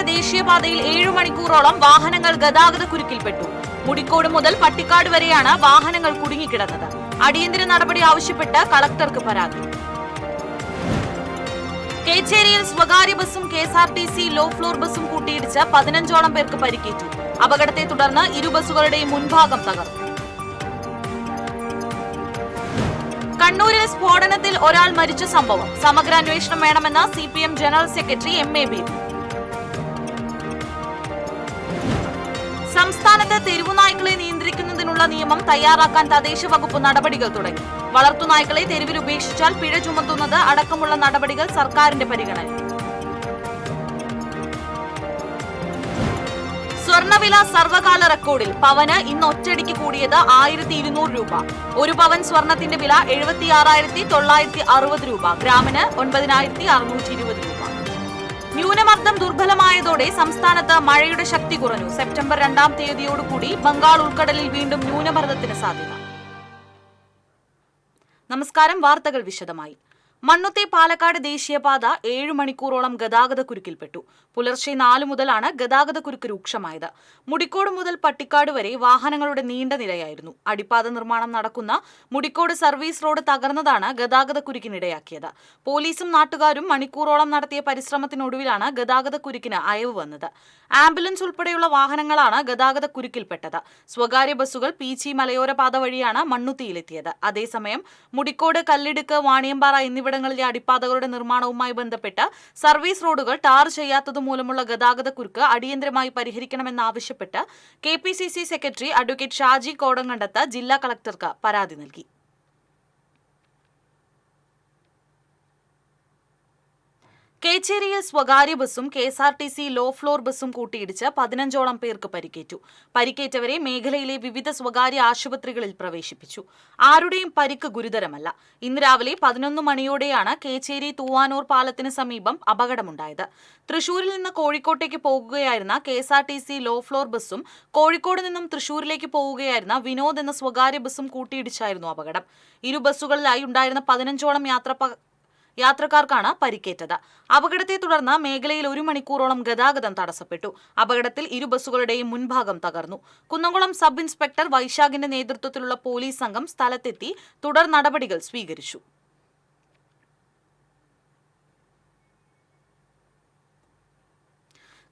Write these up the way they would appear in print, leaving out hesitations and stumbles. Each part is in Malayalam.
ദേശീയപാതയിൽ 7 മണിക്കൂറോളം വാഹനങ്ങൾ ഗതാഗതക്കുരുക്കിൽപ്പെട്ടു. മുടിക്കോട് മുതൽ പട്ടിക്കാട് വരെയാണ് വാഹനങ്ങൾ കുടുങ്ങിക്കിടന്നത്. അടിയന്തര നടപടി ആവശ്യപ്പെട്ട് കളക്ടർക്ക് പരാതി. കേച്ചേരിയിൽ സ്വകാര്യ ബസും KSRTC ലോ ഫ്ലോർ ബസും കൂട്ടിയിടിച്ച് 15ഓളം പേർക്ക് പരിക്കേറ്റു. അപകടത്തെ തുടർന്ന് ഇരു ബസുകളുടെയും മുൻഭാഗം തകർന്നു. കണ്ണൂരിൽ സ്ഫോടനത്തിൽ ഒരാൾ മരിച്ച സംഭവം സമഗ്ര അന്വേഷണം വേണമെന്ന് CPM general secretary MA baby. സംസ്ഥാനത്ത് തെരുവുനായ്ക്കളെ നിയന്ത്രിക്കുന്നതിനുള്ള നിയമം തയ്യാറാക്കാൻ തദ്ദേശ വകുപ്പ് നടപടികൾ തുടങ്ങി. വളർത്തുനായ്ക്കളെ തെരുവിൽ ഉപേക്ഷിച്ചാൽ പിഴ ചുമത്തുന്നത് അടക്കമുള്ള നടപടികൾ സർക്കാരിന്റെ പരിഗണനയിൽ. സ്വർണ്ണവില സർവകാല റെക്കോർഡിൽ. പവന് ഇന്ന് ഒറ്റയടിക്ക് കൂടിയത് 1200 രൂപ. ഒരു പവൻ സ്വർണത്തിന്റെ വില 76,960 രൂപ. ഗ്രാമിന് 9,620 രൂപ. ന്യൂനമർദ്ദം ദുർബലമായതോടെ സംസ്ഥാനത്ത് മഴയുടെ ശക്തി കുറഞ്ഞു. സെപ്റ്റംബർ 2-ാം തീയതിയോടുകൂടി ബംഗാൾ ഉൾക്കടലിൽ വീണ്ടും ന്യൂനമർദ്ദത്തിന് സാധ്യത. നമസ്കാരം. വാർത്തകൾ വിശദമായി. മണ്ണുത്തി പാലക്കാട് ദേശീയപാത 7 മണിക്കൂറോളം ഗതാഗതക്കുരുക്കിൽപ്പെട്ടു. പുലർച്ചെ 4 മുതലാണ് ഗതാഗതക്കുരുക്ക് രൂക്ഷമായത്. മുടിക്കോട് മുതൽ പട്ടിക്കാട് വരെ വാഹനങ്ങളുടെ നീണ്ട നിരയായിരുന്നു. അടിപ്പാത നിർമ്മാണം നടക്കുന്ന മുടിക്കോട് സർവീസ് റോഡ് തകർന്നതാണ് ഗതാഗതക്കുരുക്കിനിടയാക്കിയത്. പോലീസും നാട്ടുകാരും മണിക്കൂറോളം നടത്തിയ പരിശ്രമത്തിനൊടുവിലാണ് ഗതാഗതക്കുരുക്കിന് അയവ് വന്നത്. ആംബുലൻസ് ഉൾപ്പെടെയുള്ള വാഹനങ്ങളാണ് ഗതാഗതക്കുരുക്കിൽപ്പെട്ടത്. സ്വകാര്യ ബസുകൾ പീച്ചി മലയോര പാത വഴിയാണ് മണ്ണുത്തിയിലെത്തിയത്. അതേസമയം മുടിക്കോട്, കല്ലിടുക്ക്, വാണിയമ്പാറ എന്നിവിടങ്ങളിലെ അടിപ്പാതകളുടെ നിർമ്മാണവുമായി ബന്ധപ്പെട്ട് സർവീസ് റോഡുകൾ ടാർ ചെയ്യാത്തതുമൂലമുള്ള ഗതാഗതക്കുരുക്ക് അടിയന്തരമായി പരിഹരിക്കണമെന്നാവശ്യപ്പെട്ട് KPCC secretary advocate Shaji Kodankandath ജില്ലാ കളക്ടർക്ക് പരാതി നൽകി. കേച്ചേരിയിൽ സ്വകാര്യ ബസും KSRTC ലോ ഫ്ലോർ ബസും കൂട്ടിയിടിച്ച് 15ഓളം പേർക്ക് പരിക്കേറ്റു. പരിക്കേറ്റവരെ മേഖലയിലെ വിവിധ സ്വകാര്യ ആശുപത്രികളിൽ പ്രവേശിപ്പിച്ചു. ആരുടെയും പരിക്ക് ഗുരുതരമല്ല. ഇന്ന് രാവിലെ 11 മണിയോടെയാണ് കേച്ചേരി തൂവാനൂർ പാലത്തിന് സമീപം അപകടമുണ്ടായത്. തൃശൂരിൽ നിന്ന് കോഴിക്കോട്ടേക്ക് പോകുകയായിരുന്ന KSRTC ലോ ഫ്ലോർ ബസും കോഴിക്കോട് നിന്നും തൃശൂരിലേക്ക് പോകുകയായിരുന്ന വിനോദ് എന്ന സ്വകാര്യ ബസും കൂട്ടിയിടിച്ചായിരുന്നു അപകടം. ഇരു ബസുകളിലായി ഉണ്ടായിരുന്ന 15ഓളം യാത്രക്കാർക്കാണ് പരിക്കേറ്റത്. അപകടത്തെ തുടർന്ന് മേഖലയിൽ 1 മണിക്കൂറോളം ഗതാഗതം തടസ്സപ്പെട്ടു. അപകടത്തിൽ ഇരു ബസുകളുടെയും മുൻഭാഗം തകർന്നു. കുന്നംകുളം സബ് ഇൻസ്പെക്ടർ വൈശാഖിന്റെ നേതൃത്വത്തിലുള്ള പോലീസ് സംഘം സ്ഥലത്തെത്തി തുടർ നടപടികൾ സ്വീകരിച്ചു.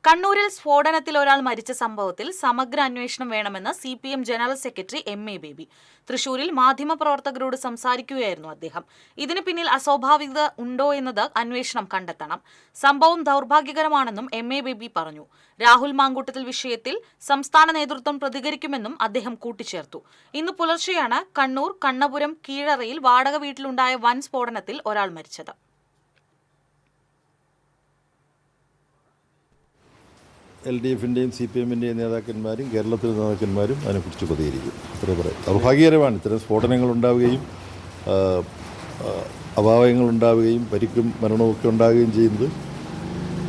കണ്ണൂരിൽ സ്ഫോടനത്തിൽ ഒരാൾ മരിച്ച സംഭവത്തിൽ സമഗ്ര അന്വേഷണം വേണമെന്ന് CPM general secretary MA baby. തൃശൂരിൽ മാധ്യമപ്രവർത്തകരോട് സംസാരിക്കുകയായിരുന്നു അദ്ദേഹം. ഇതിന് പിന്നിൽ അസ്വാഭാവികത ഉണ്ടോ എന്നത് അന്വേഷണം കണ്ടെത്തണം. സംഭവം ദൗർഭാഗ്യകരമാണെന്നും MA ബേബി പറഞ്ഞു. രാഹുൽ മാങ്കൂട്ടത്തിൽ വിഷയത്തിൽ സംസ്ഥാന നേതൃത്വം പ്രതികരിക്കുമെന്നും അദ്ദേഹം കൂട്ടിച്ചേർത്തു. ഇന്ന് പുലർച്ചെയാണ് കണ്ണൂർ കണ്ണപുരം കീഴറയിൽ വാടക വീട്ടിലുണ്ടായ വൻ സ്ഫോടനത്തിൽ ഒരാൾ മരിച്ചത്. LDFിൻ്റെയും CPMൻ്റെയും നേതാക്കന്മാരും കേരളത്തിലെ നേതാക്കന്മാരും അതിനെക്കുറിച്ച് പ്രതികരിക്കും. അത്രേ പറയാം. ദൗർഭാഗ്യകരമാണ് ഇത്തരം സ്ഫോടനങ്ങൾ ഉണ്ടാവുകയും അപായങ്ങൾ ഉണ്ടാവുകയും പരിക്കും മരണമൊക്കെ ഉണ്ടാവുകയും ചെയ്യുന്നത്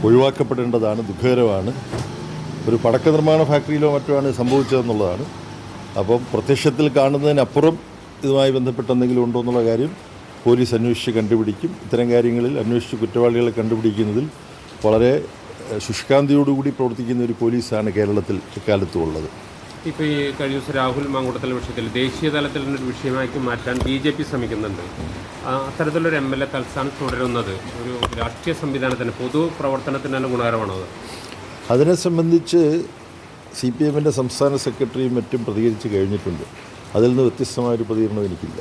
ഒഴിവാക്കപ്പെടേണ്ടതാണ്. ദുഃഖകരമാണ്. ഒരു പടക്ക നിർമ്മാണ ഫാക്ടറിയിലോ മറ്റോ ആണ് സംഭവിച്ചതെന്നുള്ളതാണ്. അപ്പം പ്രത്യക്ഷത്തിൽ കാണുന്നതിനപ്പുറം ഇതുമായി ബന്ധപ്പെട്ട എന്തെങ്കിലും ഉണ്ടോ എന്നുള്ള കാര്യം പോലീസ് അന്വേഷിച്ച് കണ്ടുപിടിക്കും. ഇത്തരം കാര്യങ്ങളിൽ അന്വേഷിച്ച് കുറ്റവാളികളെ കണ്ടുപിടിക്കുന്നതിൽ വളരെ ശുഷ്കാന്തിയോടുകൂടി പ്രവർത്തിക്കുന്ന ഒരു പോലീസാണ് കേരളത്തിൽ ഇക്കാലത്തും ഉള്ളത്. ഇപ്പോൾ ഈ കഴിഞ്ഞ ദിവസം രാഹുൽ മാങ്കൂട്ടത്തിലെ വിഷയത്തിൽ ദേശീയ തലത്തിൽ ഒരു വിഷയമാക്കി മാറ്റാൻ BJP ശ്രമിക്കുന്നുണ്ട്. അത്തരത്തിലൊരു MLA തൽസ്ഥാനം തുടരുന്നത് ഒരു രാഷ്ട്രീയ സംവിധാനത്തിന് പൊതു പ്രവർത്തനത്തിന് ഗുണകരമാണോ? അതിനെ സംബന്ധിച്ച് CPMൻ്റെ സംസ്ഥാന സെക്രട്ടറിയും മറ്റും പ്രതികരിച്ച് കഴിഞ്ഞിട്ടുണ്ട്. അതിൽ നിന്ന് വ്യത്യസ്തമായൊരു പ്രതികരണം എനിക്കില്ല.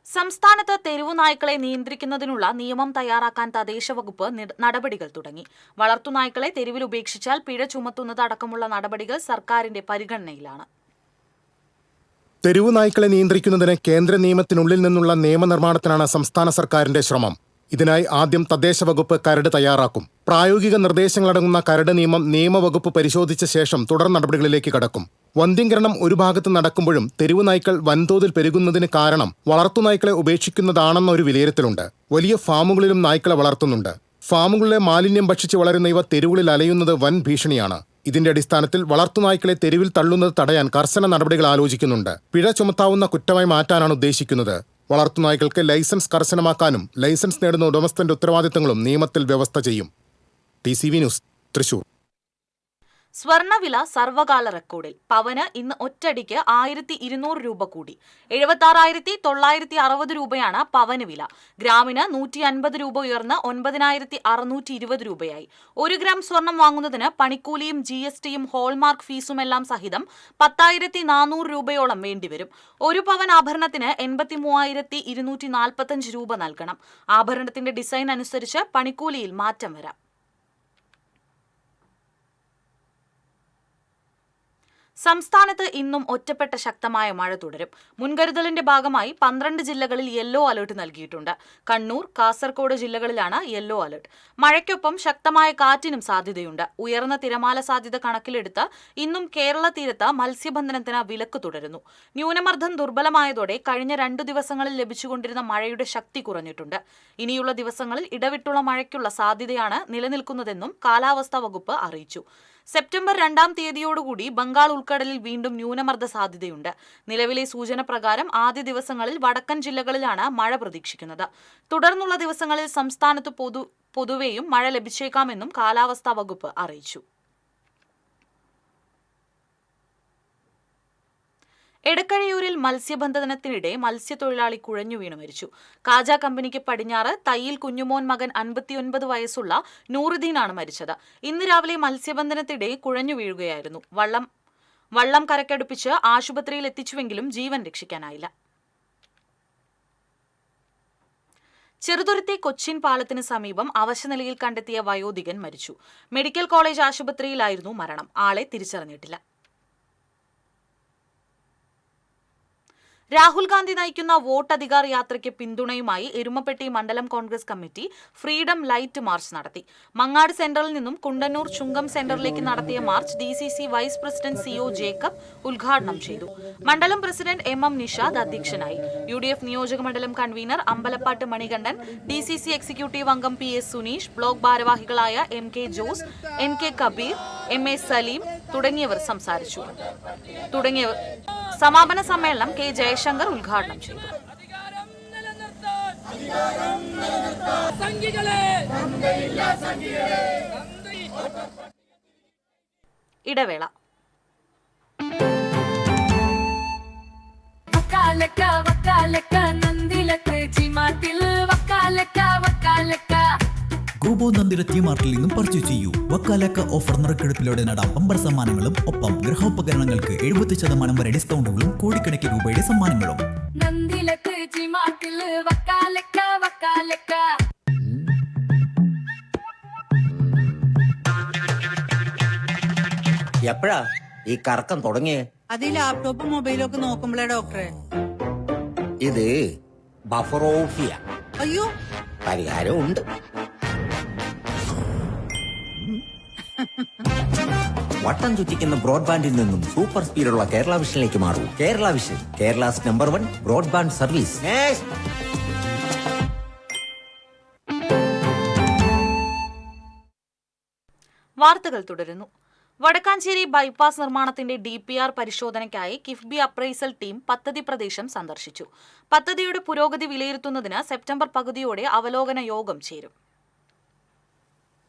സംസ്ഥാനത്ത് തെരുവുനായ്ക്കളെ നിയന്ത്രിക്കുന്നതിനുള്ള നിയമം തയ്യാറാക്കാൻ തദ്ദേശ വകുപ്പ് നടപടികൾ തുടങ്ങി. വളർത്തുനായ്ക്കളെ തെരുവിൽ ഉപേക്ഷിച്ചാൽ പിഴ ചുമത്തുന്നത് അടക്കമുള്ള നടപടികൾ സർക്കാരിന്റെ പരിഗണനയിലാണ്. തെരുവുനായ്ക്കളെ നിയന്ത്രിക്കുന്നതിന് കേന്ദ്ര നിയമത്തിനുള്ളിൽ നിന്നുള്ള നിയമനിർമ്മാണത്തിനാണ് സംസ്ഥാന സർക്കാരിന്റെ ശ്രമം. ഇതിനായി ആദ്യം തദ്ദേശ വകുപ്പ് കരട് തയ്യാറാക്കും. പ്രായോഗിക നിർദ്ദേശങ്ങളടങ്ങുന്ന കരട് നിയമം നിയമവകുപ്പ് പരിശോധിച്ച ശേഷം തുടർ നടപടികളിലേക്ക് കടക്കും. വന്ധ്യംകരണം ഒരു ഭാഗത്ത് നടക്കുമ്പോഴും തെരുവുനായ്ക്കൾ വൻതോതിൽ പെരുകുന്നതിന് കാരണം വളർത്തുനായ്ക്കളെ ഉപേക്ഷിക്കുന്നതാണെന്നൊരു വിലയിരുത്തലുണ്ട്. വലിയ ഫാമുകളിലും നായ്ക്കളെ വളർത്തുന്നുണ്ട്. ഫാമുകളിലെ മാലിന്യം ഭക്ഷിച്ച് വളരുന്ന ഇവ തെരുവുകളിൽ അലയുന്നത് വൻ ഭീഷണിയാണ്. ഇതിന്റെ അടിസ്ഥാനത്തിൽ വളർത്തുനായ്ക്കളെ തെരുവിൽ തള്ളുന്നത് തടയാൻ കർശന നടപടികൾ ആലോചിക്കുന്നുണ്ട്. പിഴ ചുമത്താവുന്ന കുറ്റമായി മാറ്റാനാണ് ഉദ്ദേശിക്കുന്നത്. വളർത്തുനായ്ക്കൾക്ക് ലൈസൻസ് കർശനമാക്കാനും ലൈസൻസ് നേടുന്ന ഉടമസ്ഥന്റെ ഉത്തരവാദിത്തങ്ങളും നിയമത്തിൽ വ്യവസ്ഥ ചെയ്യും. TCV news, Thrissur. സ്വർണ്ണവില സർവകാല റെക്കോർഡിൽ. പവന് ഇന്ന് ഒറ്റയടിക്ക് 1200 രൂപ കൂടി. 76,960 രൂപയാണ് പവന് വില. ഗ്രാമിന് 150 രൂപ ഉയർന്ന് 9,620 രൂപയായി. 1 ഗ്രാം സ്വർണം വാങ്ങുന്നതിന് പണിക്കൂലിയും GSTയും ഹോൾമാർക്ക് ഫീസുമെല്ലാം സഹിതം 10,400 രൂപയോളം വേണ്ടിവരും. 1 പവൻ ആഭരണത്തിന് 83,245 രൂപ നൽകണം. ആഭരണത്തിന്റെ ഡിസൈൻ അനുസരിച്ച് പണിക്കൂലിയിൽ മാറ്റം വരാം. സംസ്ഥാനത്ത് ഇന്നും ഒറ്റപ്പെട്ട ശക്തമായ മഴ തുടരും. മുൻകരുതലിന്റെ ഭാഗമായി 12 ജില്ലകളിൽ യെല്ലോ അലർട്ട് നൽകിയിട്ടുണ്ട്. കണ്ണൂർ, കാസർഗോഡ് ജില്ലകളിലാണ് യെല്ലോ അലർട്ട്. മഴയ്ക്കൊപ്പം ശക്തമായ കാറ്റിനും സാധ്യതയുണ്ട്. ഉയർന്ന തിരമാല സാധ്യത കണക്കിലെടുത്ത് ഇന്നും കേരള തീരത്ത് മത്സ്യബന്ധനത്തിന് വിലക്ക് തുടരുന്നു. ന്യൂനമർദ്ദം ദുർബലമായതോടെ കഴിഞ്ഞ 2 ദിവസങ്ങളിൽ ലഭിച്ചുകൊണ്ടിരുന്ന മഴയുടെ ശക്തി കുറഞ്ഞിട്ടുണ്ട്. ഇനിയുള്ള ദിവസങ്ങളിൽ ഇടവിട്ടുള്ള മഴയ്ക്കുള്ള സാധ്യതയാണ് നിലനിൽക്കുന്നതെന്നും കാലാവസ്ഥാ വകുപ്പ് അറിയിച്ചു. സെപ്റ്റംബർ 2-ാം തീയതിയോടുകൂടി ബംഗാൾ ഉൾക്കടലിൽ വീണ്ടും ന്യൂനമർദ്ദ സാധ്യതയുണ്ട്. നിലവിലെ സൂചന പ്രകാരം ആദ്യ ദിവസങ്ങളിൽ വടക്കൻ ജില്ലകളിലാണ് മഴ പ്രതീക്ഷിക്കുന്നത്. തുടർന്നുള്ള ദിവസങ്ങളിൽ സംസ്ഥാനത്ത് പൊതുവെയും മഴ ലഭിച്ചേക്കാമെന്നും കാലാവസ്ഥാ വകുപ്പ് അറിയിച്ചു. എടക്കഴയൂരിൽ മത്സ്യബന്ധനത്തിനിടെ മത്സ്യത്തൊഴിലാളി കുഴഞ്ഞു വീണ് മരിച്ചു. കാജ കമ്പനിക്ക് പടിഞ്ഞാറ് തയ്യിൽ കുഞ്ഞുമോൻ മകൻ 59 വയസ്സുള്ള നൂറുദ്ദീനാണ് മരിച്ചത്. ഇന്ന് രാവിലെ മത്സ്യബന്ധനത്തിനിടെ കുഴഞ്ഞു വീഴുകയായിരുന്നു. വള്ളം കരക്കടുപ്പിച്ച് ആശുപത്രിയിൽ എത്തിച്ചുവെങ്കിലും ജീവൻ രക്ഷിക്കാനായില്ല. ചെറുതുരുത്തി കൊച്ചിൻ പാലത്തിന് സമീപം അവശനിലയിൽ കണ്ടെത്തിയ വയോധികൻ മരിച്ചു. മെഡിക്കൽ കോളേജ് ആശുപത്രിയിലായിരുന്നു മരണം. ആളെ തിരിച്ചറിഞ്ഞിട്ടില്ല. രാഹുൽ ഗാന്ധി നയിക്കുന്ന വോട്ട് അധികാർ യാത്രയ്ക്ക് പിന്തുണയുമായി എരുമപ്പെട്ടി മണ്ഡലം Congress committee freedom light march നടത്തി. മങ്ങാട് സെന്ററിൽ നിന്നും കുണ്ടന്നൂർ ചുങ്കം സെന്ററിലേക്ക് നടത്തിയ march DCC vice president CO Jacob ഉദ്ഘാടനം ചെയ്തു. മണ്ഡലം പ്രസിഡന്റ് MM നിഷാദ് അധ്യക്ഷനായി. UDF നിയോജക മണ്ഡലം convenor Ambalappattu Manikandan, DCC executive അംഗം PS സുനീഷ്, ബ്ലോക്ക് ഭാരവാഹികളായ MK Jose, NK Kabeer, MA Saleem തുടങ്ങിയവർ സംസാരിച്ചു. സമാപന സമ്മേളനം K ജയശങ്കർ ഉദ്ഘാടനം ചെയ്തു. ഇടവേള. ഗോബോ നന്ദിര ടി-മാർട്ടിൽ നിന്നും പർച്ചേസ് ചെയ്യൂ. വക്കാലക്ക ഓഫർ നറുക്കെടുപ്പിലൂടെ നേടാം ബമ്പർ സമ്മാനങ്ങളും ഒപ്പം ഗൃഹോപകരണങ്ങൾക്ക് 70% വരെ ഡിസ്കൗണ്ടുകളും കോടിക്കണക്കിന് രൂപയുടെ സമ്മാനങ്ങളും. എപ്പോഴാ ഈ കറക്കം തുടങ്ങിയേ? അത് ഈ ലാപ്ടോപ്പും മൊബൈലും ഒക്കെ നോക്കുമ്പോഴേ ഡോക്ടറെ. ഇത് ബഫറോഫിയ. അയ്യോ, പരിഹാരം ഉണ്ട്. വട്ടം ചുറ്റിക്കുന്ന ബ്രോഡ്ബാൻഡിൽ നിന്നും സൂപ്പർ സ്പീഡുള്ള കേരള വിഷനിലേക്ക് മാറൂ. Kerala Vision, Kerala's number 1 broadband service. വാർത്തകൾ തുടരുന്നു. വടക്കാഞ്ചേരി ബൈപ്പാസ് നിർമ്മാണത്തിന്റെ DPR പരിശോധനയ്ക്കായി കിഫ്ബി അപ്രൈസൽ ടീം പദ്ധതി പ്രദേശം സന്ദർശിച്ചു. പദ്ധതിയുടെ പുരോഗതി വിലയിരുത്തുന്നതിന് സെപ്റ്റംബർ പകുതിയോടെ അവലോകന യോഗം ചേരും.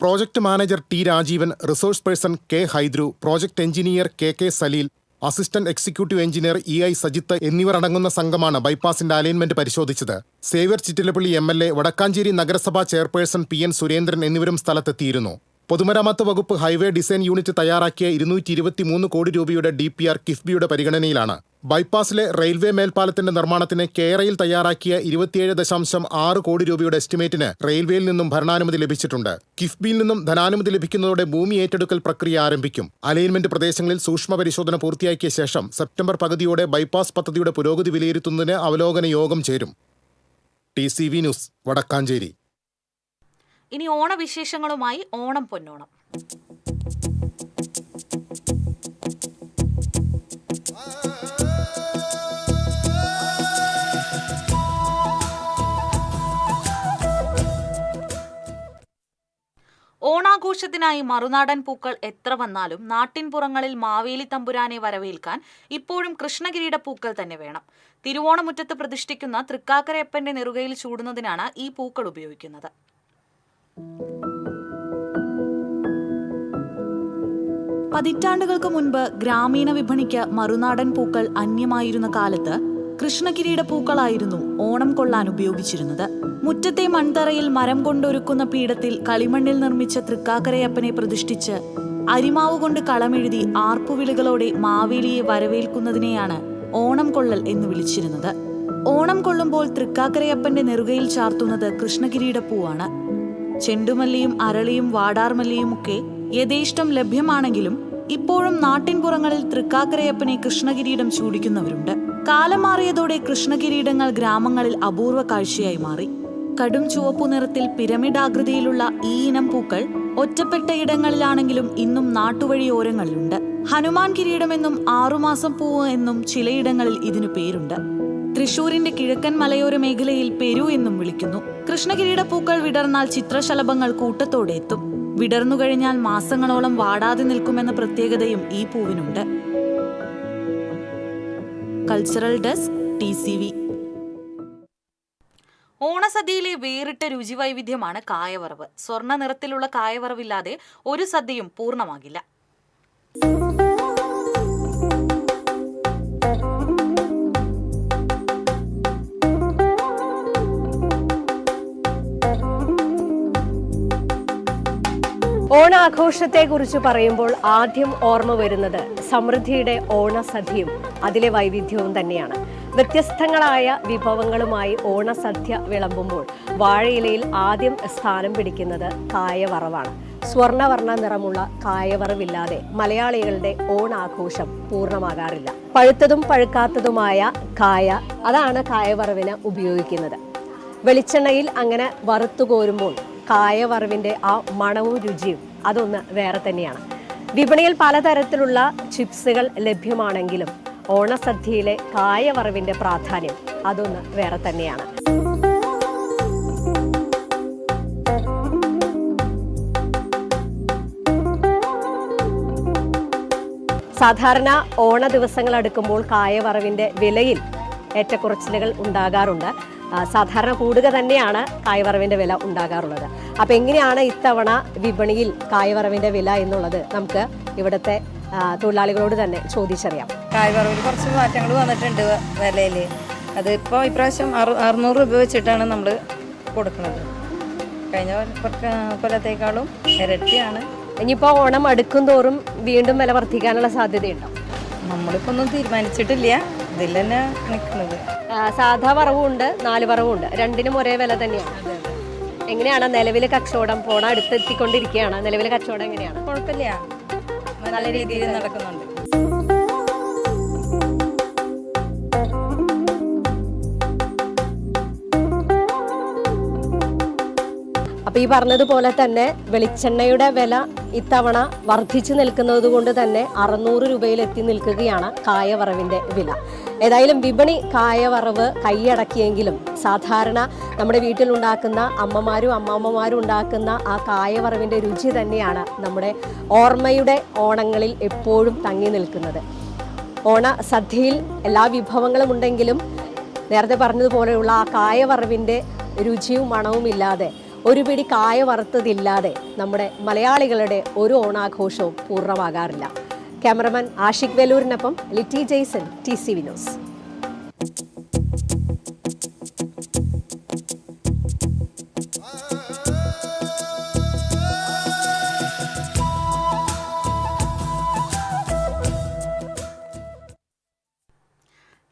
Project manager T Rajeevan, resource person K Haidru, project engineer KK Saleel, assistant executive engineer EI Sajith എന്നിവർ അടങ്ങുന്ന സംഘമാണ് ബൈപ്പാസിന്റെ അലൈൻമെന്റ് പരിശോധിച്ചത്. സേവ്യർ ചിറ്റിലപ്പള്ളി MLA, വടക്കാഞ്ചേരി നഗരസഭാ ചെയർപേഴ്സൺ PN സുരേന്ദ്രൻ എന്നിവരും സ്ഥലത്തെത്തിയിരുന്നു. പൊതുമരാമത്ത് വകുപ്പ് ഹൈവേ ഡിസൈൻ യൂണിറ്റ് തയ്യാറാക്കിയ 223 കോടി രൂപയുടെ DPR കിഫ്ബിയുടെ പരിഗണനയിലാണ്. ബൈപ്പാസിലെ റെയിൽവേ മേൽപ്പാലത്തിന്റെ നിർമ്മാണത്തിന് കേരയിൽ തയ്യാറാക്കിയ 27.6 കോടി രൂപയുടെ എസ്റ്റിമേറ്റിന് റെയിൽവേയിൽ നിന്നും ഭരണാനുമതി ലഭിച്ചിട്ടുണ്ട്. കിഫ്ബിയിൽ നിന്നും ധനാനുമതി ലഭിക്കുന്നതോടെ ഭൂമി ഏറ്റെടുക്കൽ പ്രക്രിയ ആരംഭിക്കും. അലൈൻമെന്റ് പ്രദേശങ്ങളിൽ സൂക്ഷ്മ പരിശോധന പൂർത്തിയാക്കിയ ശേഷം സെപ്റ്റംബർ പകുതിയോടെ ബൈപ്പാസ് പദ്ധതിയുടെ പുരോഗതി വിലയിരുത്തുന്നതിന് അവലോകന യോഗം ചേരും. TCV news, Wadakkanchery. ഇനി ഓണവിശേഷങ്ങളുമായി ഓണം പൊന്നോണം. ഓണാഘോഷ ഓണാഘോഷത്തിനായി മറുനാടൻ പൂക്കൾ എത്ര വന്നാലും നാട്ടിൻപുറങ്ങളിൽ മാവേലി തമ്പുരാനെ വരവേൽക്കാൻ ഇപ്പോഴും കൃഷ്ണകിരീട പൂക്കൾ തന്നെ വേണം. തിരുവോണമുറ്റത്ത് പ്രതിഷ്ഠിക്കുന്ന തൃക്കാക്കരയപ്പന്റെ നെറുകയിൽ ചൂടുന്നതിനാണ് ഈ പൂക്കൾ ഉപയോഗിക്കുന്നത്. പതിറ്റാണ്ടുകൾക്ക് മുൻപ് ഗ്രാമീണ വിപണിക്ക് മറുനാടൻ പൂക്കൾ അന്യമായിരുന്ന കാലത്ത് കൃഷ്ണകിരീട പൂക്കളായിരുന്നു ഓണം കൊള്ളാൻ ഉപയോഗിച്ചിരുന്നത്. മുറ്റത്തെ മൺതറയിൽ മരം കൊണ്ടൊരുക്കുന്ന പീഠത്തിൽ കളിമണ്ണിൽ നിർമ്മിച്ച തൃക്കാക്കരയപ്പനെ പ്രതിഷ്ഠിച്ച് അരിമാവ് കൊണ്ട് കളമെഴുതി ആർപ്പുവിളികളോടെ മാവേലിയെ വരവേൽക്കുന്നതിനെയാണ് ഓണം കൊള്ളൽ എന്ന് വിളിച്ചിരുന്നത്. ഓണം കൊള്ളുമ്പോൾ തൃക്കാക്കരയപ്പന്റെ നെറുകയിൽ ചാർത്തുന്നത് കൃഷ്ണകിരീടപ്പൂവാണ്. ചെണ്ടുമല്ലിയും അരളിയും വാടാർമല്ലിയും ഒക്കെ യഥേഷ്ടം ലഭ്യമാണെങ്കിലും ഇപ്പോഴും നാട്ടിൻപുറങ്ങളിൽ തൃക്കാക്കരയപ്പനെ കൃഷ്ണകിരീടം ചൂടിക്കുന്നവരുണ്ട്. കാലം മാറിയതോടെ കൃഷ്ണകിരീടങ്ങൾ ഗ്രാമങ്ങളിൽ അപൂർവ കാഴ്ചയായി മാറി. കടും ചുവപ്പു നിറത്തിൽ പിരമിഡാകൃതിയിലുള്ള ഈ ഇനം പൂക്കൾ ഒറ്റപ്പെട്ട ഇടങ്ങളിലാണെങ്കിലും ഇന്നും നാട്ടുവഴിയോരങ്ങളിലുണ്ട്. ഹനുമാൻ കിരീടമെന്നും 6 മാസം പൂവ് എന്നും ചിലയിടങ്ങളിൽ ഇതിനു പേരുണ്ട്. തൃശൂരിന്റെ കിഴക്കൻ മലയോര മേഖലയിൽ പെരു എന്നും വിളിക്കുന്നു. കൃഷ്ണകിരീട പൂക്കൾ വിടർന്നാൽ ചിത്രശലഭങ്ങൾ കൂട്ടത്തോടെ എത്തും. വിടർന്നു കഴിഞ്ഞാൽ മാസങ്ങളോളം വാടാതെ നിൽക്കുമെന്ന പ്രത്യേകതയും ഈ പൂവിനുണ്ട്. Cultural desk TCV. ഓണസദ്യയിലെ വേറിട്ട രുചിവൈവിധ്യമാണ് കായവറവ്. സ്വർണ്ണ നിറത്തിലുള്ള കായവറവില്ലാതെ ഒരു സദ്യയും പൂർണ്ണമാകില്ല. ഓണാഘോഷത്തെക്കുറിച്ച് പറയുമ്പോൾ ആദ്യം ഓർമ്മ വരുന്നത് സമൃദ്ധിയുടെ ഓണസദ്യയും അതിലെ വൈവിധ്യവും തന്നെയാണ്. വ്യത്യസ്തങ്ങളായ വിഭവങ്ങളുമായി ഓണസദ്യ വിളമ്പുമ്പോൾ വാഴയിലയിൽ ആദ്യം സ്ഥാനം പിടിക്കുന്നത് കായവറവാണ്. സ്വർണ്ണവർണ്ണ നിറമുള്ള കായവറവില്ലാതെ മലയാളികളുടെ ഓണാഘോഷം പൂർണ്ണമാകാറില്ല. പഴുത്തതും പഴുക്കാത്തതുമായ കായ, അതാണ് കായവറവിന് ഉപയോഗിക്കുന്നത്. വെളിച്ചെണ്ണയിൽ അങ്ങനെ വറുത്തു കോരുമ്പോൾ കായവറവിൻ്റെ ആ മണവും രുചിയും അതൊന്ന് വേറെ തന്നെയാണ്. വിപണിയിൽ പലതരത്തിലുള്ള ചിപ്സുകൾ ലഭ്യമാണെങ്കിലും ഓണസദ്യയിലെ കായവറവിൻ്റെ പ്രാധാന്യം അതൊന്ന് വേറെ തന്നെയാണ്. സാധാരണ ഓണ ദിവസങ്ങൾ അടുക്കുമ്പോൾ കായവറവിൻ്റെ വിലയിൽ ഏറ്റക്കുറച്ചിലുകൾ ഉണ്ടാകാറുണ്ട്. സാധാരണ കൂടുക തന്നെയാണ് കായവറവിൻ്റെ വില ഉണ്ടാകാറുള്ളത്. അപ്പോൾ എങ്ങനെയാണ് ഇത്തവണ വിപണിയിൽ കായവറവിൻ്റെ വില എന്നുള്ളത് നമുക്ക് ഇവിടുത്തെ തൊഴിലാളികളോട് തന്നെ ചോദിച്ചറിയാം. കായവറവിൽ കുറച്ച് മാറ്റങ്ങൾ വന്നിട്ടുണ്ട് വിലയിൽ. അത് ഇപ്പോൾ ഇപ്രാവശ്യം 600 രൂപ വെച്ചിട്ടാണ് നമ്മൾ കൊടുക്കുന്നത്. കഴിഞ്ഞ കൊല്ലത്തേക്കാളും ഇരട്ടിയാണ്. ഇനിയിപ്പോൾ ഓണം അടുക്കും തോറും വീണ്ടും വില വർദ്ധിക്കാനുള്ള സാധ്യതയുണ്ടോ? നമ്മളിപ്പോൾ ഒന്നും തീരുമാനിച്ചിട്ടില്ല. ഇതിൽ തന്നെ നിൽക്കുന്നത്. സാധാ വറവുണ്ട്, 4 വറവുണ്ട്. രണ്ടിനും ഒരേ വില തന്നെയാണ്. എങ്ങനെയാണ് നിലവിലെ കച്ചവടം? പോണ അടുത്തെത്തിക്കൊണ്ടിരിക്കുകയാണ്. നിലവിലെ കച്ചവടം എങ്ങനെയാണ്? കുഴപ്പമില്ല, നല്ല രീതിയിൽ നടക്കുന്നുണ്ട്. അപ്പോൾ ഈ പറഞ്ഞതുപോലെ തന്നെ വെളിച്ചെണ്ണയുടെ വില ഇത്തവണ വർദ്ധിച്ചു നിൽക്കുന്നത് കൊണ്ട് തന്നെ 600 രൂപയിൽ എത്തി നിൽക്കുകയാണ് കായവറവിൻ്റെ വില. ഏതായാലും വിപണി കായവറവ് കൈയടക്കിയെങ്കിലും സാധാരണ നമ്മുടെ വീട്ടിലുണ്ടാക്കുന്ന അമ്മമാരും അമ്മാമ്മമാരും ഉണ്ടാക്കുന്ന ആ കായവറവിൻ്റെ രുചി തന്നെയാണ് നമ്മുടെ ഓർമ്മയുടെ ഓണങ്ങളിൽ എപ്പോഴും തങ്ങി നിൽക്കുന്നത്. ഓണ സദ്യയിൽ എല്ലാ വിഭവങ്ങളും ഉണ്ടെങ്കിലും നേരത്തെ പറഞ്ഞതുപോലെയുള്ള ആ കായവറവിൻ്റെ രുചിയും മണവും ഇല്ലാതെ, ഒരു പിടി കായ വറുത്തതില്ലാതെ നമ്മുടെ മലയാളികളുടെ ഒരു ഓണാഘോഷവും പൂർണ്ണമാകാറില്ല. ക്യാമറമാൻ ആഷിഖ് വെലൂരിനൊപ്പം ലിറ്റി ജെയ്സൺ, TCV ന്യൂസ്.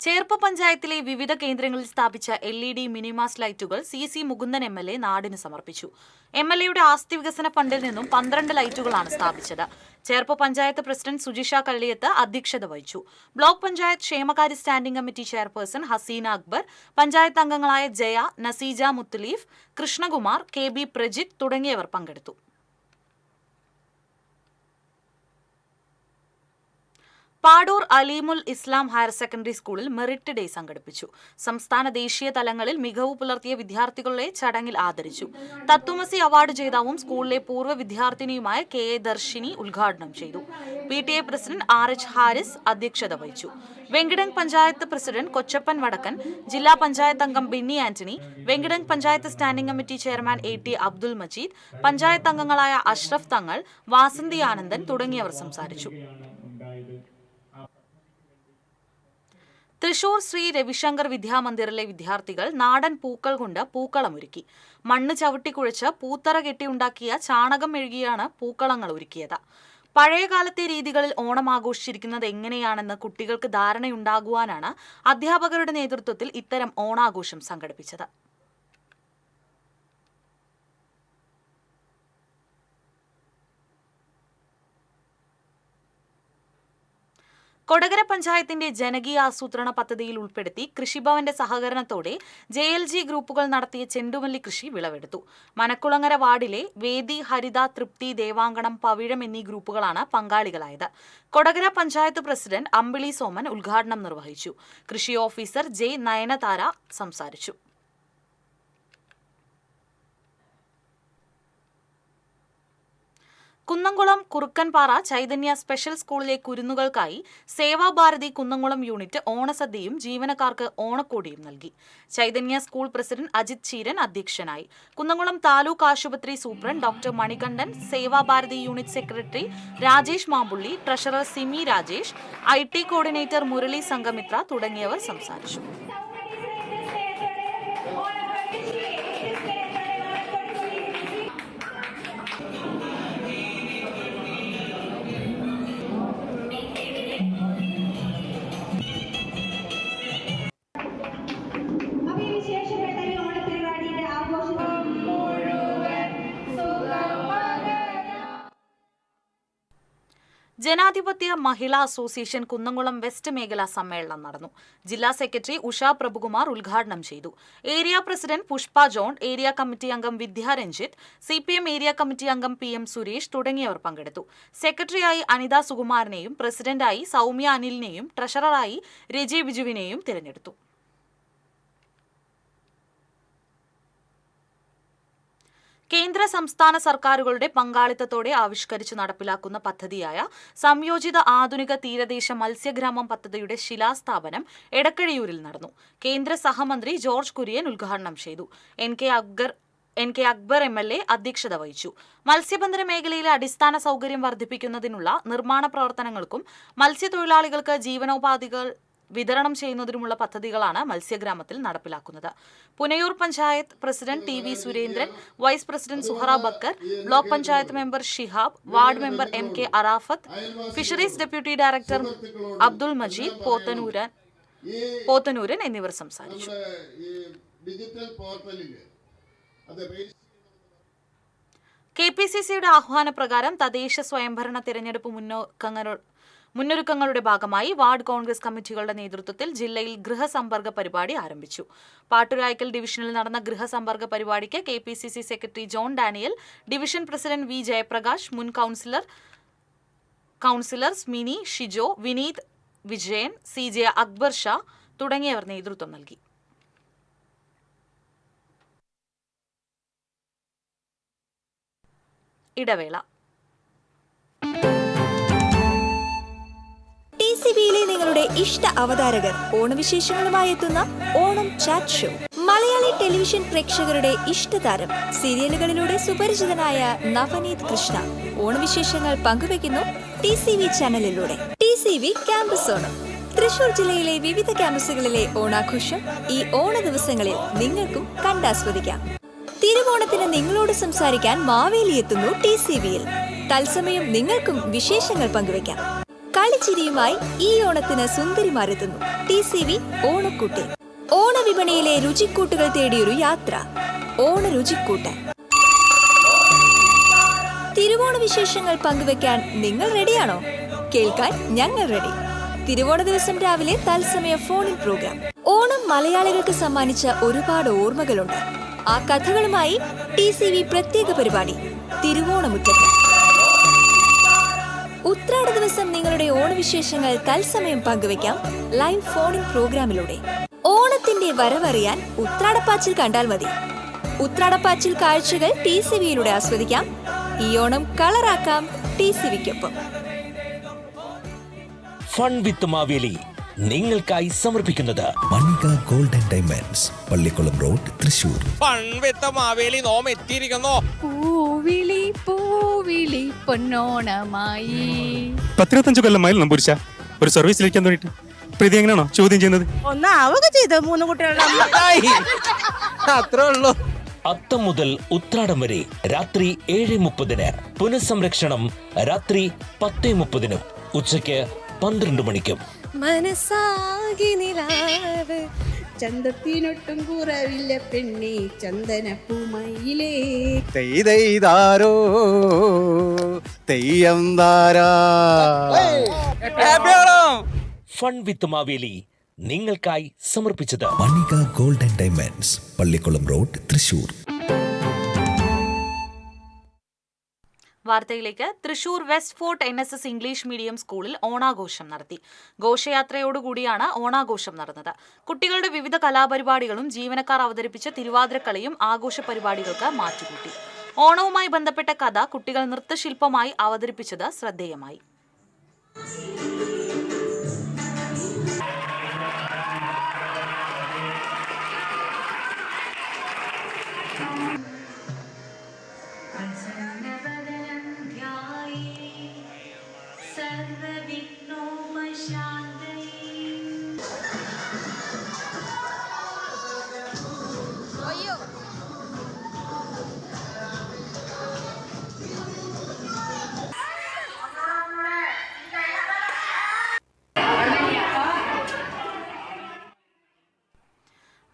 ചേർപ്പ് പഞ്ചായത്തിലെ വിവിധ കേന്ദ്രങ്ങളിൽ സ്ഥാപിച്ച LED മിനിമാസ് ലൈറ്റുകൾ CC മുകുന്ദൻ MLA നാടിന് സമർപ്പിച്ചു. MLAയുടെ ആസ്തി വികസന ഫണ്ടിൽ നിന്നും 12 ലൈറ്റുകളാണ് സ്ഥാപിച്ചത്. ചേർപ്പ് പഞ്ചായത്ത് പ്രസിഡന്റ് സുജിഷ കള്ളിയത്ത് അധ്യക്ഷത വഹിച്ചു. ബ്ലോക്ക് പഞ്ചായത്ത് ക്ഷേമകാര്യ standing committee chairperson Haseena Akbar, panchayat അംഗങ്ങളായ ജയ, നസീജ മുത്തലീഫ്, കൃഷ്ണകുമാർ, KB പ്രജിത്ത് തുടങ്ങിയവർ പങ്കെടുത്തു. പാടൂർ അലീമുൽ ഇസ്ലാം ഹയർ സെക്കൻഡറി സ്കൂളിൽ മെറിറ്റ് ഡേ സംഘടിപ്പിച്ചു. സംസ്ഥാന ദേശീയ തലങ്ങളിൽ മികവ് പുലർത്തിയ വിദ്യാർത്ഥികളെ ചടങ്ങിൽ ആദരിച്ചു. തത്വമസി അവാർഡ് ജേതാവും സ്കൂളിലെ പൂർവ്വ വിദ്യാർത്ഥിനിയുമായ KA ദർശിനി ഉദ്ഘാടനം ചെയ്തു. PTA പ്രസിഡന്റ് RH ഹാരിസ് അധ്യക്ഷത വഹിച്ചു. വെങ്കിടങ് പഞ്ചായത്ത് പ്രസിഡന്റ് കൊച്ചപ്പൻ വടക്കൻ, ജില്ലാ പഞ്ചായത്ത് അംഗം Benny Antony, Venkitangu panchayat standing committee chairman AT Abdul Majeed, panchayat അംഗങ്ങളായ അഷ്റഫ് തങ്ങൾ, വാസന്തി ആനന്ദൻ തുടങ്ങിയവർ സംസാരിച്ചു. തൃശൂർ ശ്രീ രവിശങ്കർ വിദ്യാമന്ദിറിലെ വിദ്യാർത്ഥികൾ നാടൻ പൂക്കൾ കൊണ്ട് പൂക്കളമൊരുക്കി. മണ്ണ് ചവിട്ടിക്കുഴച്ച് പൂത്തറ കെട്ടിയുണ്ടാക്കിയ ചാണകം മെഴുകിയാണ് പൂക്കളങ്ങൾ ഒരുക്കിയത്. പഴയകാലത്തെ രീതികളിൽ ഓണം ആഘോഷിച്ചിരിക്കുന്നത് എങ്ങനെയാണെന്ന് കുട്ടികൾക്ക് ധാരണയുണ്ടാകുവാനാണ് അധ്യാപകരുടെ നേതൃത്വത്തിൽ ഇത്തരം ഓണാഘോഷം സംഘടിപ്പിച്ചത്. കൊടകര പഞ്ചായത്തിന്റെ ജനകീയ ആസൂത്രണ പദ്ധതിയിൽ ഉൾപ്പെടുത്തി കൃഷിഭവന്റെ സഹകരണത്തോടെ JLG ഗ്രൂപ്പുകൾ നടത്തിയ ചെണ്ടുമല്ലി കൃഷി വിളവെടുത്തു. മനക്കുളങ്ങര വാർഡിലെ വേദി, ഹരിത, തൃപ്തി, ദേവാങ്കണം, പവിഴം എന്നീ ഗ്രൂപ്പുകളാണ് പങ്കാളികളായത്. കൊടകര പഞ്ചായത്ത് പ്രസിഡന്റ് അമ്പിളി സോമൻ ഉദ്ഘാടനം നിർവഹിച്ചു. കൃഷി ഓഫീസർ J നയനതാര സംസാരിച്ചു. കുന്നംകുളം കുറുക്കൻപാറ ചൈതന്യ സ്പെഷ്യൽ സ്കൂളിലെ കുരുന്നുകൾക്കായി സേവാഭാരതി കുന്നംകുളം യൂണിറ്റ് ഓണസദ്യയും ജീവനക്കാർക്ക് ഓണക്കോടിയും നൽകി. ചൈതന്യ സ്കൂൾ പ്രസിഡന്റ് അജിത് ചീരൻ അധ്യക്ഷനായി. കുന്നംകുളം താലൂക്ക് ആശുപത്രി superintendent doctor Manikandan, Sevabharathi unit secretary Rajesh Mampully, treasurer Simi Rajesh, IT coordinator Murali Sanghamitra തുടങ്ങിയവർ സംസാരിച്ചു. ജനാധിപത്യ മഹിളാ അസോസിയേഷൻ കുന്നംകുളം വെസ്റ്റ് മേഖലാ സമ്മേളനം നടന്നു. ജില്ലാ സെക്രട്ടറി ഉഷ പ്രഭുകുമാർ ഉദ്ഘാടനം ചെയ്തു. Area president Pushpa John, area committee അംഗം വിദ്യ രഞ്ജിത്ത്, CPM ഏരിയ കമ്മിറ്റി അംഗം PM സുരേഷ് തുടങ്ങിയവർ പങ്കെടുത്തു. സെക്രട്ടറിയായി അനിത സുകുമാരനെയും പ്രസിഡന്റായി സൗമ്യ അനിലിനെയും ട്രഷററായി രജി ബിജുവിനെയും തിരഞ്ഞെടുത്തു. കേന്ദ്ര സംസ്ഥാന സർക്കാരുകളുടെ പങ്കാളിത്തത്തോടെ ആവിഷ്കരിച്ച് നടപ്പിലാക്കുന്ന പദ്ധതിയായ സംയോജിത ആധുനിക തീരദേശ മത്സ്യഗ്രാമം പദ്ധതിയുടെ ശിലാസ്ഥാപനം എടക്കഴിയൂരിൽ നടന്നു. കേന്ദ്ര സഹമന്ത്രി ജോർജ് കുര്യൻ ഉദ്ഘാടനം ചെയ്തു. NK അക്ബർ MLA അധ്യക്ഷത വഹിച്ചു. മത്സ്യബന്ധന മേഖലയിലെ അടിസ്ഥാന സൗകര്യം വർദ്ധിപ്പിക്കുന്നതിനുള്ള നിർമ്മാണ പ്രവർത്തനങ്ങൾക്കും മത്സ്യത്തൊഴിലാളികൾക്ക് ജീവനോപാധികൾ വിതരണം ചെയ്യുന്നതിനുമുള്ള പദ്ധതികളാണ് മത്സ്യഗ്രാമത്തിൽ നടപ്പിലാക്കുന്നത്. Punnayur panchayat president TV Surendran, vice president Suhara Bakkar, block panchayat member Shihab, ward member MK Arafath, fisheries deputy director Abdul Majeed Pothanooran എന്നിവർ സംസാരിച്ചു. KPCCയുടെ ആഹ്വാനപ്രകാരം തദ്ദേശ സ്വയംഭരണ തിരഞ്ഞെടുപ്പ് മുന്നൊരുക്കങ്ങളുടെ ഭാഗമായി വാർഡ് കോൺഗ്രസ് കമ്മിറ്റികളുടെ നേതൃത്വത്തിൽ ജില്ലയിൽ ഗൃഹസമ്പർക്ക പരിപാടി ആരംഭിച്ചു. പാട്ടുരായ്ക്കൽ ഡിവിഷനിൽ നടന്ന ഗൃഹസമ്പർക്ക പരിപാടിക്ക് KPCC secretary John Daniel, division president V Jayaprakash, മുൻ കൗൺസിലർസ് മിനി, ഷിജോ, വിനീത്, വിജയൻ, CJ അക്ബർ ഷാ തുടങ്ങിയവർ നേതൃത്വം നൽകി. ഇടവേള. TCVയിലെ നിങ്ങളുടെ ഇഷ്ട അവതാരകർ ഓണവിശേഷങ്ങളുമായി എത്തുന്ന Onam chat show. Malayali television പ്രേക്ഷകരുടെ ഇഷ്ടതാരം, സീരിയലുകളിലൂടെ സുപരിചിതനായ നവനീത് കൃഷ്ണ ഓണവിശേഷങ്ങൾ പങ്കുവയ്ക്കുന്നു TCV ചാനലിലൂടെ. TCV campus Onam. തൃശൂർ ജില്ലയിലെ വിവിധ ക്യാമ്പസുകളിലെ ഓണാഘോഷം ഈ ഓണ ദിവസങ്ങളിൽ നിങ്ങൾക്കും കണ്ടാസ്വദിക്കാം. തിരുവോണത്തിന് നിങ്ങളോട് സംസാരിക്കാൻ മാവേലി എത്തുന്നു TCVയിൽ. തത്സമയം നിങ്ങൾക്കും വിശേഷങ്ങൾ പങ്കുവയ്ക്കാം. കളിച്ചിരിയുമായി ഈ ഓണത്തിന് സുന്ദരിമാരെത്തുന്നു TCV ഓണക്കൂട്ടിൽ. ഓണവിപണിയിലെ രുചിക്കൂട്ടുകൾ തേടിയൊരു യാത്ര, ഓണ രുചിക്കൂട്ട്. തിരുവോണ വിശേഷങ്ങൾ പങ്കുവെക്കാൻ നിങ്ങൾ റെഡിയാണോ? കേൾക്കാൻ ഞങ്ങൾ റെഡി. തിരുവോണ ദിവസം രാവിലെ തത്സമയ ഫോണിൻ പ്രോഗ്രാം. ഓണം മലയാളികൾക്ക് സമ്മാനിച്ച ഒരുപാട് ഓർമ്മകളുണ്ട്. ആ കഥകളുമായി TCV പ്രത്യേക പരിപാടി തിരുവോണമുറ്റത്ത്. ഉത്രാട ദിവസം നിങ്ങളുടെ ഓണവിശേഷങ്ങൾ തത്സമയം പങ്കുവയ്ക്കാം ലൈവ് ഫോണിൻ പ്രോഗ്രാമിലൂടെ. ഓണത്തിന്റെ വരവറിയാൻ ഉത്രാടപ്പാച്ചിൽ കണ്ടാൽ മതി. ഉത്രാടപ്പാച്ചിൽ കാഴ്ചകൾ TCVയിലൂടെ ആസ്വദിക്കാം. ഈ ഓണം കളറാക്കാം TCVക്കൊപ്പം. ഫൺ വിത്ത് മാവേലി നിങ്ങൾക്കായി സമർപ്പിക്കുന്നത് Manika golden diamonds, Pallikkulam road, Thrissur. Fun with Maveli നോം എത്തിയിരിക്കുന്നു. പൂവിളി പൂവിളി പൊന്നോണമായി. 15 കൊല്ലമായി നമ്പൂരിച്ച ഒരു സർവീസിലേക്ക് വേണ്ടിട്ട് പ്രീതി എങ്ങനെയാണോ ചോദ്യം ചെയ്യുന്നത്? ഒന്നാവുക ചെയ്ത് 3 കുട്ടികളുടെ അത്രേ ഉള്ളൂ. അത്തം മുതൽ ഉത്രാടം വരെ രാത്രി 7:30, പുനഃസംരക്ഷണം രാത്രി 10:30, ഉച്ചയ്ക്ക് 12 മണിക്കും. മനസ്സാകി നിലാവ് ചന്തത്തിനൊട്ടും കുറവില്ല പെണ്ണി ചന്ദനപ്പൂമയിലേ. തെയ്താരോ തെയ്യം താരാ. ഫൺ വിത്ത് മാവേലി നിങ്ങൾക്കായി സമർപ്പിച്ചത് Manika golden diamonds, Pallikkulam road, Thrissur. വാർത്തയിലേക്ക്. Thrissur west fort NSS English medium സ്കൂളിൽ ഓണാഘോഷം നടത്തി. ഘോഷയാത്രയോടുകൂടിയാണ് ഓണാഘോഷം നടന്നത്. കുട്ടികളുടെ വിവിധ കലാപരിപാടികളും ജീവനക്കാർ അവതരിപ്പിച്ച തിരുവാതിരക്കളിയും ആഘോഷ പരിപാടികൾക്ക് മാറ്റുകൂട്ടി. ഓണവുമായി ബന്ധപ്പെട്ട കഥ കുട്ടികൾ നൃത്തശില്പമായി അവതരിപ്പിച്ചത് ശ്രദ്ധേയമായി.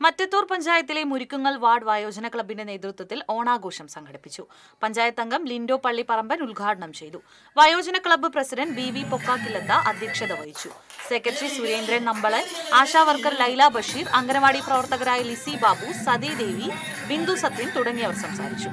മറ്റത്തൂർ പഞ്ചായത്തിലെ മുരിക്കുങ്ങൽ വാർഡ് വയോജന ക്ലബിന്റെ നേതൃത്വത്തിൽ ഓണാഘോഷം സംഘടിപ്പിച്ചു. പഞ്ചായത്ത് അംഗം ലിൻഡോ പള്ളിപ്പറമ്പൻ ഉദ്ഘാടനം ചെയ്തു. വയോജന ക്ലബ്ബ് പ്രസിഡന്റ് BV പൊക്കാക്കില്ലത്ത അധ്യക്ഷത വഹിച്ചു. സെക്രട്ടറി സുരേന്ദ്രൻ നമ്പളൻ, ആശാ വർക്കർ ലൈല ബഷീർ, അംഗനവാടി പ്രവർത്തകരായ ലിസി ബാബു, സതി ദേവി, ബിന്ദു സത്യൻ തുടങ്ങിയവർ സംസാരിച്ചു.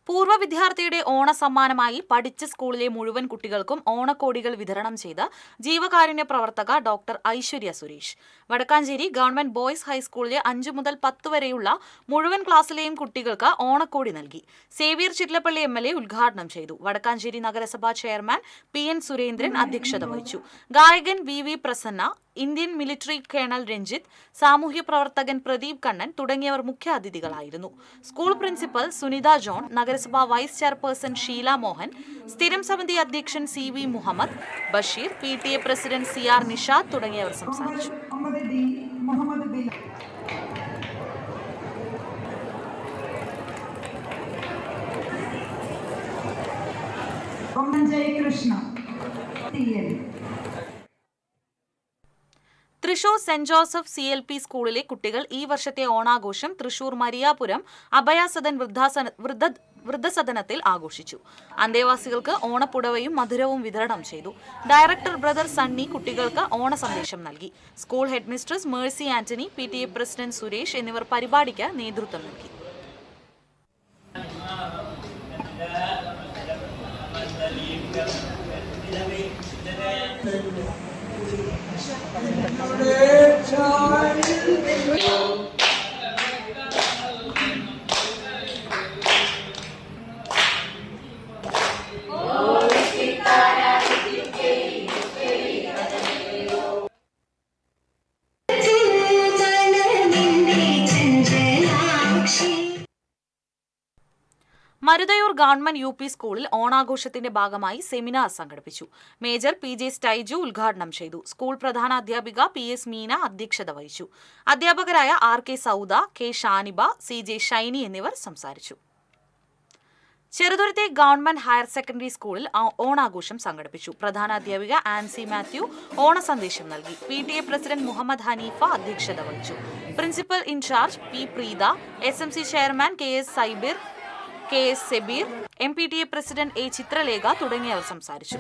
പൂർവ്വ വിദ്യാർത്ഥിയുടെ ഓണസമ്മാനമായി പഠിച്ച സ്കൂളിലെ മുഴുവൻ കുട്ടികൾക്കും ഓണക്കോടികൾ വിതരണം ചെയ്ത ജീവകാരുണ്യ പ്രവർത്തക doctor Aishwarya Suresh. Wadakkanchery government boys ഹൈസ്കൂളിലെ 5 മുതൽ 10 വരെയുള്ള മുഴുവൻ ക്ലാസ്സിലെയും കുട്ടികൾക്ക് ഓണക്കോടി നൽകി. സേവ്യർ ചിറ്റലപ്പള്ളി MLA ഉദ്ഘാടനം ചെയ്തു. വടക്കാഞ്ചേരി നഗരസഭാ ചെയർമാൻ PN സുരേന്ദ്രൻ അധ്യക്ഷത വഹിച്ചു. ഗായകൻ VV Prasanna, Indian military colonel Ranjith, സാമൂഹ്യ പ്രവർത്തകൻ പ്രദീപ് കണ്ണൻ തുടങ്ങിയവർ മുഖ്യാതിഥികളായിരുന്നു. സ്കൂൾ പ്രിൻസിപ്പൽ സുനിത ജോൺ, നഗരസഭാ വൈസ് ചെയർപേഴ്സൺ ഷീല മോഹൻ, സ്ഥിരം സമിതി അധ്യക്ഷൻ CV Muhammad Basheer, PTA president CR Nishad തുടങ്ങിയവർ സംസാരിച്ചു. തൃശൂർ സെന്റ് ജോസഫ് CLP സ്കൂളിലെ കുട്ടികൾ ഈ വർഷത്തെ ഓണാഘോഷം തൃശൂർ മരിയാപുരം അഭയാസദൻ വൃദ്ധസദനത്തിൽ ആഘോഷിച്ചു. അന്തേവാസികൾക്ക് ഓണപ്പുടവയും മധുരവും വിതരണം ചെയ്തു. ഡയറക്ടർ ബ്രദർ സണ്ണി കുട്ടികൾക്ക് ഓണ സന്ദേശം നൽകി. School head mistress Mercy Antony, PTA president Suresh എന്നിവർ പരിപാടിക്ക് നേതൃത്വം നൽകി. മരുതയൂർ ഗവൺമെന്റ് UP സ്കൂളിൽ ഓണാഘോഷത്തിന്റെ ഭാഗമായി സെമിനാർ സംഘടിപ്പിച്ചു. മേജർ PJ സ്റ്റൈജു ഉദ്ഘാടനം ചെയ്തു. സ്കൂൾ പ്രധാന അധ്യാപിക PS മീന അധ്യക്ഷത വഹിച്ചു. അധ്യാപകരായ RK Sauda, K Shaniba, CJ Shiny എന്നിവർ സംസാരിച്ചു. ചെറുതുരുത്തി ഗവൺമെന്റ് ഹയർ സെക്കൻഡറി സ്കൂളിൽ ഓണാഘോഷം സംഘടിപ്പിച്ചു. പ്രധാന അധ്യാപിക ആൻസി മാത്യു ഓണസന്ദേശം നൽകി. PTA പ്രസിഡന്റ് മുഹമ്മദ് ഹനീഫ അധ്യക്ഷത വഹിച്ചു. Principal in charge P. Preetha, SMC chairman KS Sebeer, MPTA president A. Chithralekha തുടങ്ങിയവർ സംസാരിച്ചു.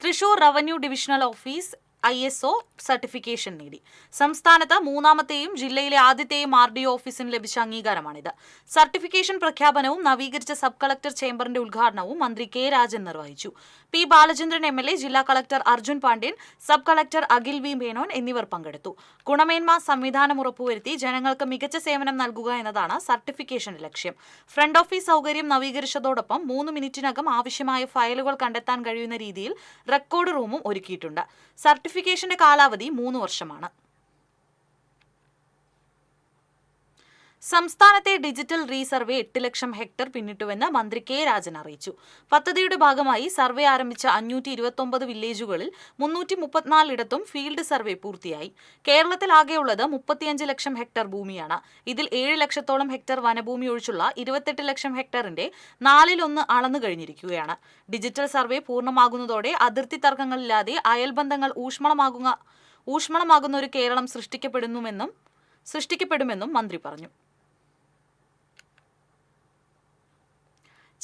Thrissur revenue divisional office ISO certification നേടി. സംസ്ഥാനത്ത് മൂന്നാമത്തെയും ജില്ലയിലെ ആദ്യത്തെയും RDO ഓഫീസിന് ലഭിച്ച അംഗീകാരമാണിത്. സർട്ടിഫിക്കേഷൻ പ്രഖ്യാപനവും നവീകരിച്ച സബ് കളക്ടർ ചേംബറിന്റെ ഉദ്ഘാടനവും മന്ത്രി K. രാജൻ നിർവഹിച്ചു. P. ബാലചന്ദ്രൻ MLA, ജില്ലാ collector Arjun Pandian, sub collector Akhil V. Menon എന്നിവർ പങ്കെടുത്തു. ഗുണമേന്മ സംവിധാനം ഉറപ്പുവരുത്തി ജനങ്ങൾക്ക് മികച്ച സേവനം നൽകുക എന്നതാണ് സർട്ടിഫിക്കേഷന്റെ ലക്ഷ്യം. ഫ്രണ്ട് ഓഫീസ് സൗകര്യം നവീകരിച്ചതോടൊപ്പം 3 മിനിറ്റിനകം ആവശ്യമായ ഫയലുകൾ കണ്ടെത്താൻ കഴിയുന്ന രീതിയിൽ റെക്കോർഡ് റൂമും ഒരുക്കിയിട്ടുണ്ട്. സർട്ടിഫിക്കേഷന്റെ കാലാവധി 3 വർഷമാണ്. സംസ്ഥാനത്തെ ഡിജിറ്റൽ റീസർവേ 8 ലക്ഷം ഹെക്ടർ പിന്നിട്ടുവെന്ന് മന്ത്രി K. രാജൻ അറിയിച്ചു. പദ്ധതിയുടെ ഭാഗമായി സർവേ ആരംഭിച്ച 529 വില്ലേജുകളിൽ 334 ഇടത്തും ഫീൽഡ് സർവേ പൂർത്തിയായി. കേരളത്തിൽ ആകെയുള്ളത് 35 ലക്ഷം ഹെക്ടർ ഭൂമിയാണ്. ഇതിൽ 7 ലക്ഷത്തോളം ഹെക്ടർ വനഭൂമി ഒഴിച്ചുള്ള 28 ലക്ഷം ഹെക്ടറിന്റെ 1/4 അളന്നു കഴിഞ്ഞിരിക്കുകയാണ്. ഡിജിറ്റൽ സർവേ പൂർണ്ണമാകുന്നതോടെ അതിർത്തി തർക്കങ്ങളില്ലാതെ അയൽബന്ധങ്ങൾ ഊഷ്മളമാകുന്ന ഒരു കേരളം സൃഷ്ടിക്കപ്പെടുമെന്നും മന്ത്രി പറഞ്ഞു.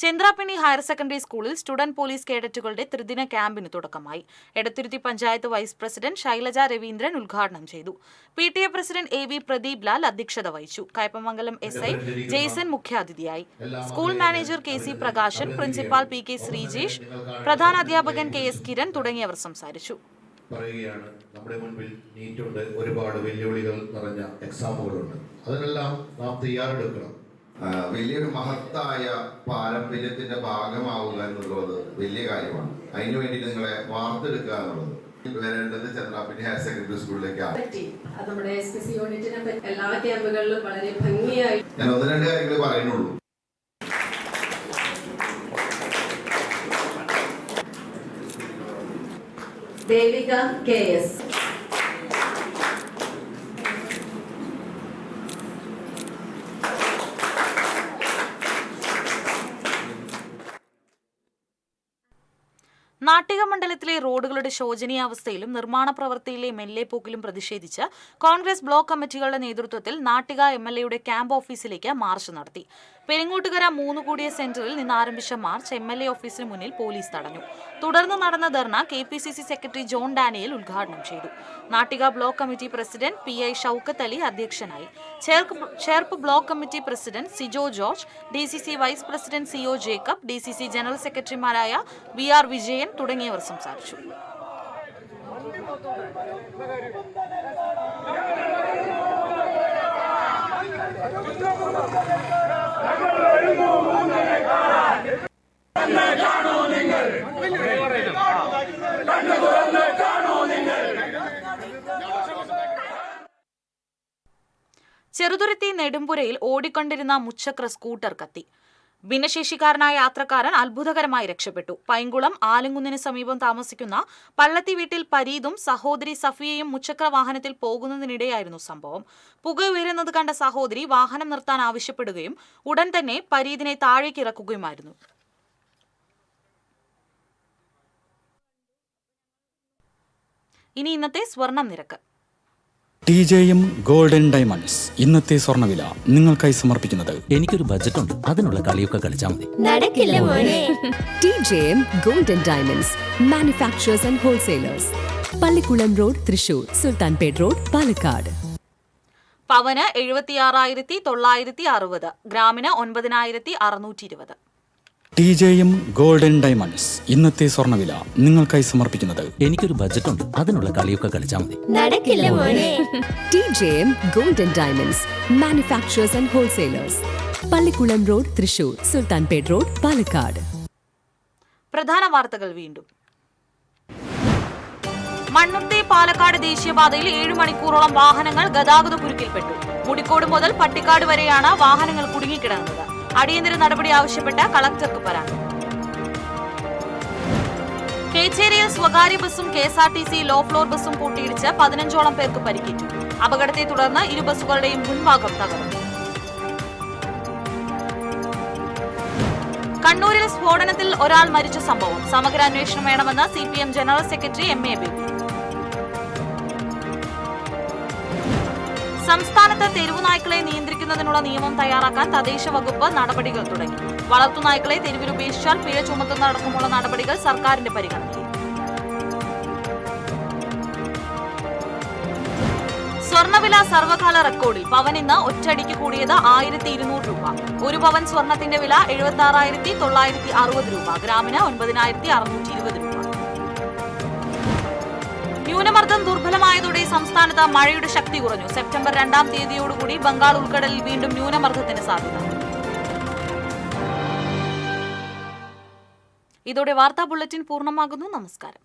ചെന്ത്രാപ്പിണി ഹയർ സെക്കൻഡറി സ്കൂളിൽ സ്റ്റുഡന്റ് പോലീസ് കേഡറ്റുകളുടെ ത്രിദിന ക്യാമ്പിന് തുടക്കമായി. എടത്തുരുത്തി പഞ്ചായത്ത് വൈസ് പ്രസിഡന്റ് ശൈലജ രവീന്ദ്രൻ ഉദ്ഘാടനം ചെയ്തു. PTA president AV Pradeep Lal അധ്യക്ഷത വഹിച്ചു. കയ്പമംഗലം SI ജെയ്സൺ മുഖ്യാതിഥിയായി. School manager KC Prakashan, principal PK Sreejesh, പ്രധാനാധ്യാപകൻ KS കിരൺ തുടങ്ങിയവർ സംസാരിച്ചു. പറയുകയാണ്, നമ്മുടെ മുൻപിൽ നീറ്റുണ്ട്, ഒരുപാട് വെല്ലുവിളികൾ നിറഞ്ഞ എക്സാമുകളുണ്ട്. അതിനെല്ലാം നാം തയ്യാറെടുക്കണം. വലിയൊരു മഹത്തായ പാരമ്പര്യത്തിന്റെ ഭാഗമാവുക എന്നുള്ളത് വലിയ കാര്യമാണ്. അതിനു വേണ്ടി നിങ്ങളെ വാർത്തെടുക്കുക എന്നുള്ളത് വരേണ്ടത് ചെന്ത്രാപ്പിണി ഹയർ സെക്കൻഡറി സ്കൂളിലേക്കാണ്. നമ്മുടെ SPC യൂണിറ്റിനെ എല്ലാ ക്യാമ്പുകളിലും വളരെ ഭംഗിയായി ഞാൻ 1-2 കാര്യങ്ങൾ പറയുന്നുള്ളൂ. ദേവിക KS, നാട്ടിക മണ്ഡലത്തിലെ റോഡുകളുടെ ശോചനീയാവസ്ഥയിലും നിർമ്മാണ പ്രവൃത്തിയിലെ മെല്ലെപ്പോക്കിലും പ്രതിഷേധിച്ച് കോൺഗ്രസ് ബ്ലോക്ക് കമ്മിറ്റികളുടെ നേതൃത്വത്തിൽ നാട്ടിക MLAയുടെ ക്യാമ്പ് ഓഫീസിലേക്ക് മാർച്ച് നടത്തി. പെരിങ്ങോട്ടുകര 3 കൂടിയ സെന്ററിൽ നിന്ന് ആരംഭിച്ച മാർച്ച് MLA ഓഫീസിന് മുന്നിൽ പോലീസ് തടഞ്ഞു. തുടർന്ന് നടന്ന dharna KPCC secretary John Daniel ഉദ്ഘാടനം ചെയ്തു. Nattika block committee president PI Shoukath Ali അധ്യക്ഷനായി. Cherpu block committee president Sijo George, DCC vice president CO Jacob, DCC general സെക്രട്ടറിമാരായ VR വിജയൻ തുടങ്ങിയവർ സംസാരിച്ചു. ചെറുതുരുത്തി നെടുമ്പുരയിൽ ഓടിക്കൊണ്ടിരുന്ന മുച്ചക്ര സ്കൂട്ടർ കത്തി. ഭിന്നശേഷിക്കാരനായ യാത്രക്കാരൻ അത്ഭുതകരമായി രക്ഷപ്പെട്ടു. പൈങ്കുളം ആലങ്കുന്നിന് സമീപം താമസിക്കുന്ന പള്ളത്തി വീട്ടിൽ പരീതും സഹോദരി സഫിയയും മുച്ചക്ര വാഹനത്തിൽ പോകുന്നതിനിടെയായിരുന്നു സംഭവം. പുക ഉയരുന്നത് കണ്ട സഹോദരി വാഹനം നിർത്താൻ ആവശ്യപ്പെടുകയും ഉടൻ തന്നെ പരീതിനെ താഴേക്ക് ഇറക്കുകയുമായിരുന്നു. ഇനി ഇന്നത്തെ സ്വർണം നിരക്ക്. TJM ഗോൾഡൻ ഡയമണ്ട്സ് ഇന്നത്തെ സ്വർണ്ണവില നിങ്ങൾക്കായി സമർപ്പിക്കുന്നത് എനിക്കൊരു ബജറ്റ് ഉണ്ട്, അതിനുള്ള കളിയൊക്കെ കളിച്ചാൽ മതി. നടക്കില്ല മോനെ. TJM golden diamonds manufacturers and wholesalers, Pallikkulam road, Thrissur, Sultanpet road, Palakkad. പവന് 76,960, ഗ്രാമിന് 9,620. TJM ഗോൾഡൻ ഡയമണ്ട്സ് ഇന്നത്തെ സ്വർണ്ണവില നിങ്ങൾക്കായി സമർപ്പിക്കുന്നത് എനിക്കൊരു ബജറ്റ് ഉണ്ട്, അതിനുള്ള കളിയൊക്കെ കളിച്ചാൽ മതി. നടക്കില്ല മോനെ. TJM golden diamonds manufacturers and wholesalers, Pallikkulam road, Thrissur, Sultanpet road, Palakkad. പ്രധാന വാർത്തകൾ വീണ്ടും. മണ്ണുത്തി പാലക്കാട് ദേശീയപാതയിൽ 7 മണിക്കൂറോളം വാഹനങ്ങൾ ഗതാഗത കുരുക്കിൽപ്പെട്ടു. മുടിക്കോട് മുതൽ പട്ടിക്കാട് വരെയാണ് വാഹനങ്ങൾ കുടുങ്ങിക്കിടന്നത്. അടിയന്തര നടപടി ആവശ്യപ്പെട്ട കളക്ടർക്ക് പരാതി. കേച്ചേരിയിൽ സ്വകാര്യ ബസും KSRTC ലോ ഫ്ലോർ ബസും കൂട്ടിയിടിച്ച് 15ഓളം പേർക്ക് പരിക്കേറ്റു. അപകടത്തെ തുടർന്ന് 2 ബസുകളുടെയും മുൻഭാഗം തകർന്നു. കണ്ണൂരിൽ സ്ഫോടനത്തിൽ ഒരാൾ മരിച്ച സംഭവം. സമഗ്ര അന്വേഷണം വേണമെന്ന് CPM general secretary MA baby. സംസ്ഥാനത്ത് തെരുവുനായ്ക്കളെ നിയന്ത്രിക്കുന്നതിനുള്ള നിയമം തയ്യാറാക്കാൻ തദ്ദേശ വകുപ്പ് നടപടികൾ തുടങ്ങി. വളർത്തുനായ്ക്കളെ തെരുവിൽ ഉപേക്ഷിച്ചാൽ പിഴ ചുമത്തുന്നതടക്കമുള്ള നടപടികൾ സർക്കാരിന്റെ പരിഗണനയിൽ. സ്വർണ്ണവില സർവകാല റെക്കോർഡിൽ. പവൻ ഇന്ന് ഒറ്റയടിക്ക് കൂടിയത് 1,200 രൂപ. 1 പവൻ സ്വർണത്തിന്റെ വില 76,960 രൂപ, ഗ്രാമിന് 9,620 രൂപ. ന്യൂനമർദ്ദം ദുർബലമായതോടെ സംസ്ഥാനത്ത് മഴയുടെ ശക്തി കുറഞ്ഞു. സെപ്റ്റംബർ 2-ാം തീയതിയോടുകൂടി ബംഗാൾ ഉൾക്കടലിൽ വീണ്ടും ന്യൂനമർദ്ദത്തിന് സാധ്യത. ഇതോടെ വാർത്താ ബുള്ളറ്റിൻ പൂർണ്ണമാകുന്നു. നമസ്കാരം.